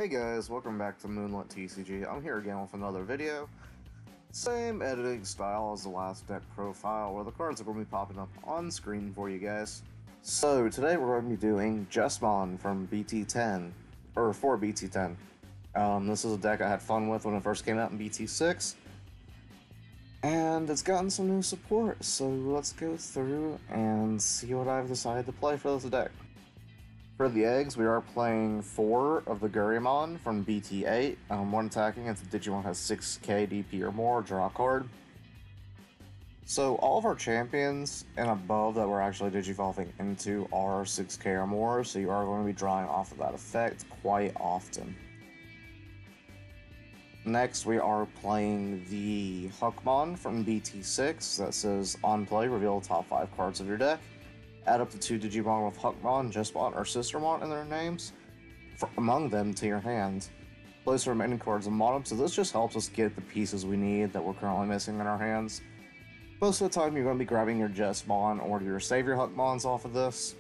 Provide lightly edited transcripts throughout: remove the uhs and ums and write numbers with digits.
Hey guys, welcome back to Moonlit TCG. I'm here again with another video. Same editing style as the last deck profile, where the cards are going to be popping up on screen for you guys. So today we're going to be doing Jesmon from BT10, or for BT10. This is a deck I had fun with when it first came out in BT6, and it's gotten some new support, so let's go through and see what I've decided to play for this deck. For the eggs, we are playing 4 of the Gurymon from BT8. One attacking if the Digimon has 6k DP or more, draw a card. So all of our champions and above that we're actually digivolving into are 6k or more, so you are going to be drawing off of that effect quite often. Next, we are playing the Huckmon from BT6 that says, on play, reveal the top 5 cards of your deck. Add up to 2 Digimon with Huckmon, Jesmon, or Sistermon in their names among them to your hand. Place the remaining cards in bottom, so this just helps us get the pieces we need that we're currently missing in our hands. Most of the time you're going to be grabbing your Jesmon or your Savior Huckmons off of this.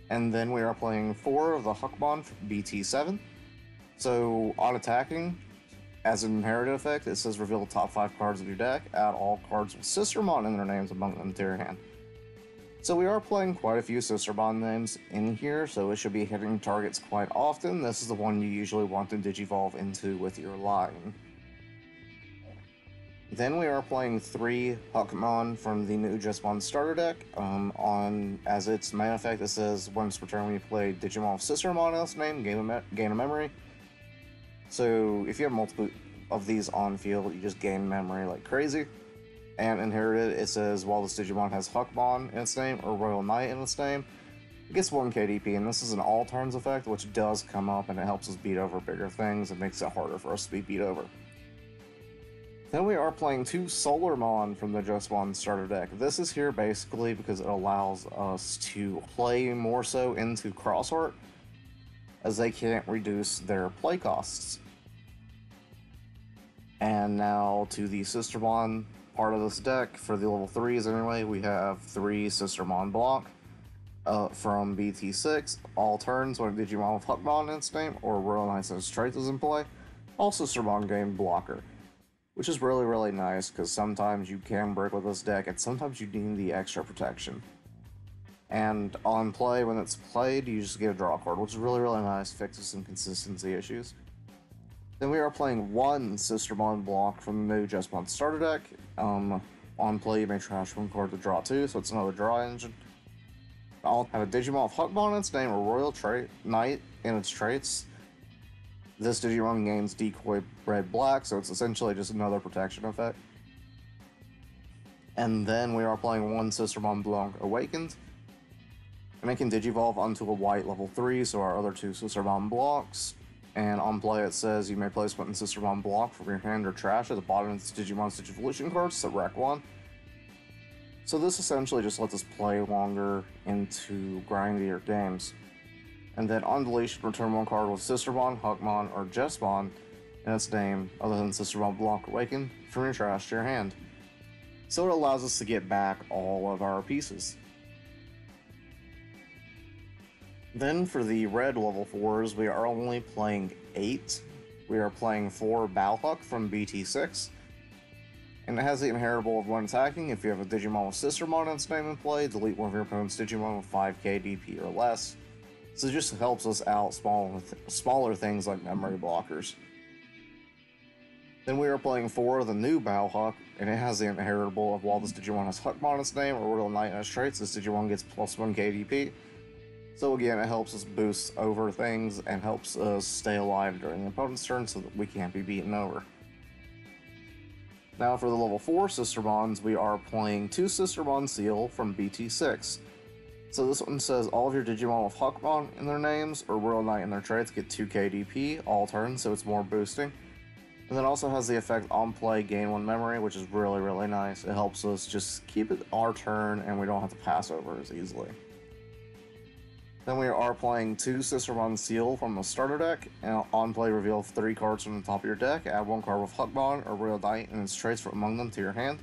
And then we are playing 4 of the Huckmon from BT7. So on attacking, as an inherited effect, it says reveal the top 5 cards of your deck, add all cards with Sistermon in their names among them to your hand. So we are playing quite a few Sistermon names in here, so it should be hitting targets quite often. This is the one you usually want to digivolve into with your line. Then we are playing 3 Huckmon from the new Jesmon starter deck. As its main effect, it says once per turn when you play Digimon with Sistermon in its name, gain a memory. So if you have multiple of these on field, you just gain memory like crazy. And inherited, it says while this Digimon has Huckmon in its name or Royal Knight in its name, it gets 1 KDP, and this is an all turns effect, which does come up and it helps us beat over bigger things and makes it harder for us to be beat over. Then we are playing 2 Solarmon from the Jesmon starter deck. This is here basically because it allows us to play more so into Crossheart, as they can't reduce their play costs. And now to the Sistermon part of this deck. For the level 3s anyway, we have 3 Sistermon block from BT6. All turns when a Digimon with Huckmon in its name or Royal Knights and its traits is in play. All Sistermon gain blocker, which is really nice because sometimes you can break with this deck and sometimes you need the extra protection. And on play, when it's played, you just get a draw card, which is really nice, fixes some consistency issues. Then we are playing 1 Sistermon block from the new Jesmon starter deck. On play, you may trash 1 card to draw 2, so it's another draw engine. I'll have a Digimon with Huckmon in its name or Royal Knight in its traits. This Digimon gains Decoy Red Black, so it's essentially just another protection effect. And then we are playing 1 Sistermon Blanc Awakened. And it can digivolve onto a white level 3, so our other 2 Sistermon blocks. And on play it says you may place 1 Sistermon block from your hand or trash at the bottom of this Digimon's Digivolution cards to wreck 1. So this essentially just lets us play longer into grindier games. And then on deletion, return 1 card with Sistermon, Huckmon, or Jesmon in its name, other than Sistermon Blanc Awakened, from your trash to your hand. So it allows us to get back all of our pieces. Then for the red level 4s, we are only playing 8. We are playing 4 Balhuck from BT6. And it has the inheritable of 1 attacking. If you have a Digimon with Sistermon in its name in play, delete 1 of your opponent's Digimon with 5k DP or less. So it just helps us out smaller things like memory blockers. Then we are playing 4 of the new Balhuck, and it has the inheritable of while this Digimon has Huckmon in its name or Royal Knight in its traits, this Digimon gets plus 1 KDP. So again, it helps us boost over things and helps us stay alive during the opponent's turn so that we can't be beaten over. Now for the level 4 Sistermons, we are playing 2 Sistermon Seal from BT6. So this one says all of your Digimon with Huckmon in their names or Royal Knight in their traits get 2 KDP all turns, so it's more boosting. And then also has the effect on play gain 1 memory, which is really nice. It helps us just keep it our turn and we don't have to pass over as easily. Then we are playing 2 Sistermon Seal from the starter deck, and on play reveal 3 cards from the top of your deck, add 1 card with Huckmon or Royal Knight and its traits from among them to your hand,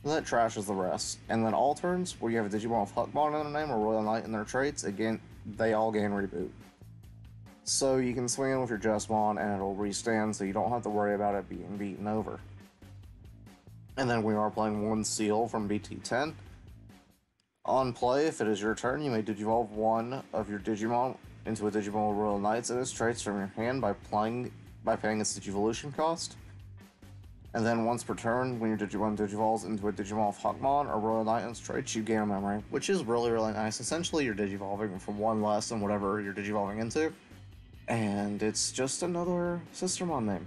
and that trashes the rest. And then all turns, where you have a Digimon with Huckmon in their name or Royal Knight in their traits, again, they all gain reboot. So you can swing in with your Jesmon and it'll restand, so you don't have to worry about it being beaten over. And then we are playing one Seal from BT10. On play, if it is your turn, you may Digivolve one of your Digimon into a Digimon Royal Knights and its traits from your hand by paying its Digivolution cost. And then once per turn, when your Digimon Digivolves into a Digimon of Huckmon or Royal Knight and its traits, you gain a memory, which is really, really nice. Essentially, you're Digivolving from one less than whatever you're Digivolving into. And it's just another Sistermon name.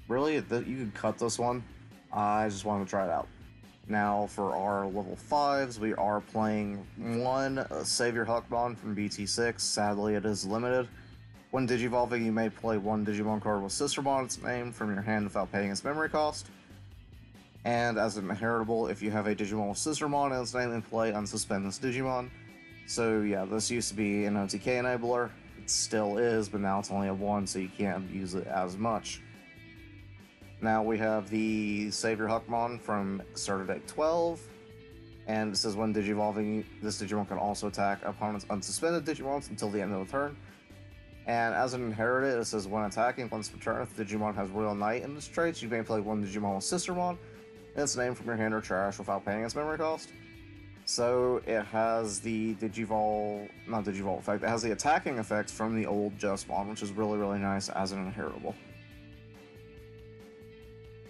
Really, you could cut this one. I just wanted to try it out. Now, for our level 5s, we are playing one Savior Huckmon from BT6. Sadly, it is limited. When Digivolving, you may play one Digimon card with Sistermon its name from your hand without paying its memory cost. And as an inheritable, if you have a Digimon with Sistermon and its name in play, unsuspend this Digimon. So yeah, this used to be an OTK enabler. It still is, but now it's only a 1, so you can't abuse it as much. Now we have the Savior Huckmon from Starter Deck 12, and it says when Digivolving, this Digimon can also attack opponent's unsuspended Digimons until the end of the turn. And as an inherited, it says when attacking once per turn, if the Digimon has Royal Knight in its traits, you may play one Digimon with Sistermon, and its name from your hand or trash without paying its memory cost. So it has the not Digivolve effect, it has the attacking effect from the old Jesmon, which is really, really nice as an inheritable.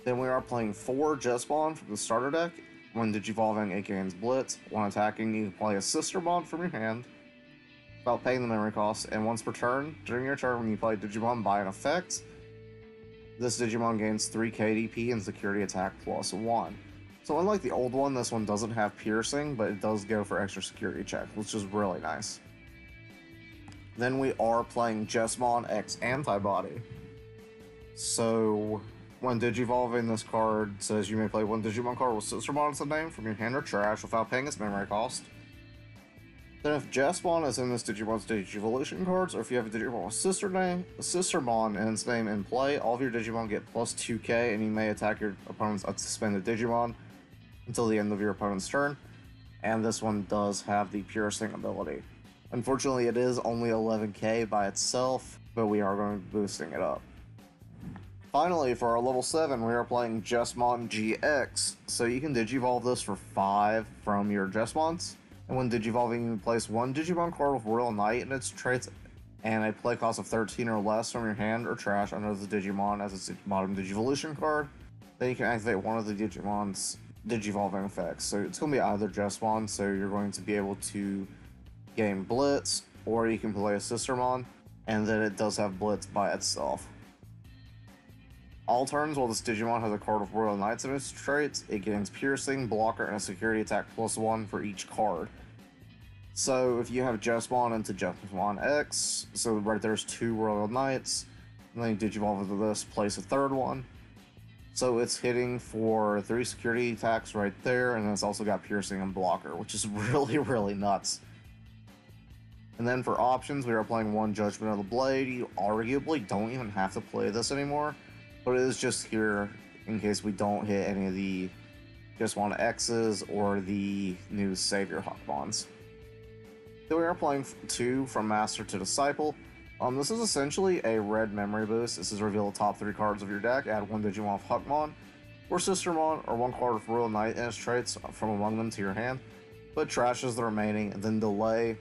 Then we are playing 4 Jesmon from the starter deck. When Digivolving, it gains Blitz. When attacking, you can play a Sistermon from your hand without paying the memory cost, and once per turn, during your turn when you play Digimon by an effect, this Digimon gains 3 KDP and security attack +1. So unlike the old one, this one doesn't have piercing, but it does go for extra security check, which is really nice. Then we are playing Jesmon X Antibody. So when Digivolving, this card says you may play one Digimon card with Sistermon as the name from your hand or trash without paying its memory cost. Then if Jesmon is in this Digimon's Digivolution cards, or if you have a Digimon with Sistermon and its name in play, all of your Digimon get +2k, and you may attack your opponent's unsuspended Digimon until the end of your opponent's turn. And this one does have the piercing ability. Unfortunately, it is only 11k by itself, but we are going to be boosting it up. Finally, for our level 7, we are playing Jesmon GX. So you can Digivolve this for 5 from your Jesmons. And when Digivolving, you can place one Digimon card with Royal Knight and its traits and a play cost of 13 or less from your hand or trash under the Digimon as its modern Digivolution card. Then you can activate one of the Digimon's Digivolving effects. So it's going to be either Jesmon, so you're going to be able to gain Blitz, or you can play a Sistermon, and then it does have Blitz by itself. All turns, while this Digimon has a card with Royal Knights in its traits, it gains Piercing, Blocker, and a Security Attack +1 for each card. So if you have Jesmon into Jesmon X, so right there's 2 Royal Knights, and then you Digivolve into this, place a 3rd one. So it's hitting for 3 security attacks right there, and then it's also got Piercing and Blocker, which is really, really nuts. And then for options, we are playing one Judgment of the Blade. You arguably don't even have to play this anymore, but it is just here in case we don't hit any of the Jesmon X's or the new Savior Huckmons. Then we are playing 2 from Master to Disciple. This is essentially a red memory boost. This is reveal the top 3 cards of your deck, add one Digimon of Huckmon, or Sistermon, or one card with Royal Knight and its traits from among them to your hand, but trashes the remaining, and then Delay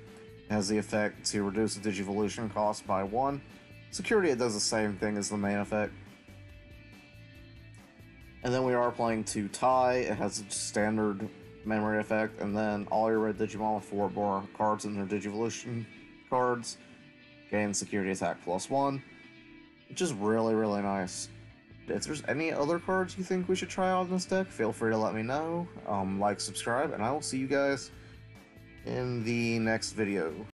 has the effect to reduce the Digivolution cost by 1. Security, it does the same thing as the main effect. And then we are playing 2 Tie. It has a standard memory effect, and then all your red Digimon with 4 more cards in their Digivolution cards gain security attack +1, which is really, really nice. If there's any other cards you think we should try out in this deck, feel free to let me know. Like, subscribe, and I will see you guys in the next video.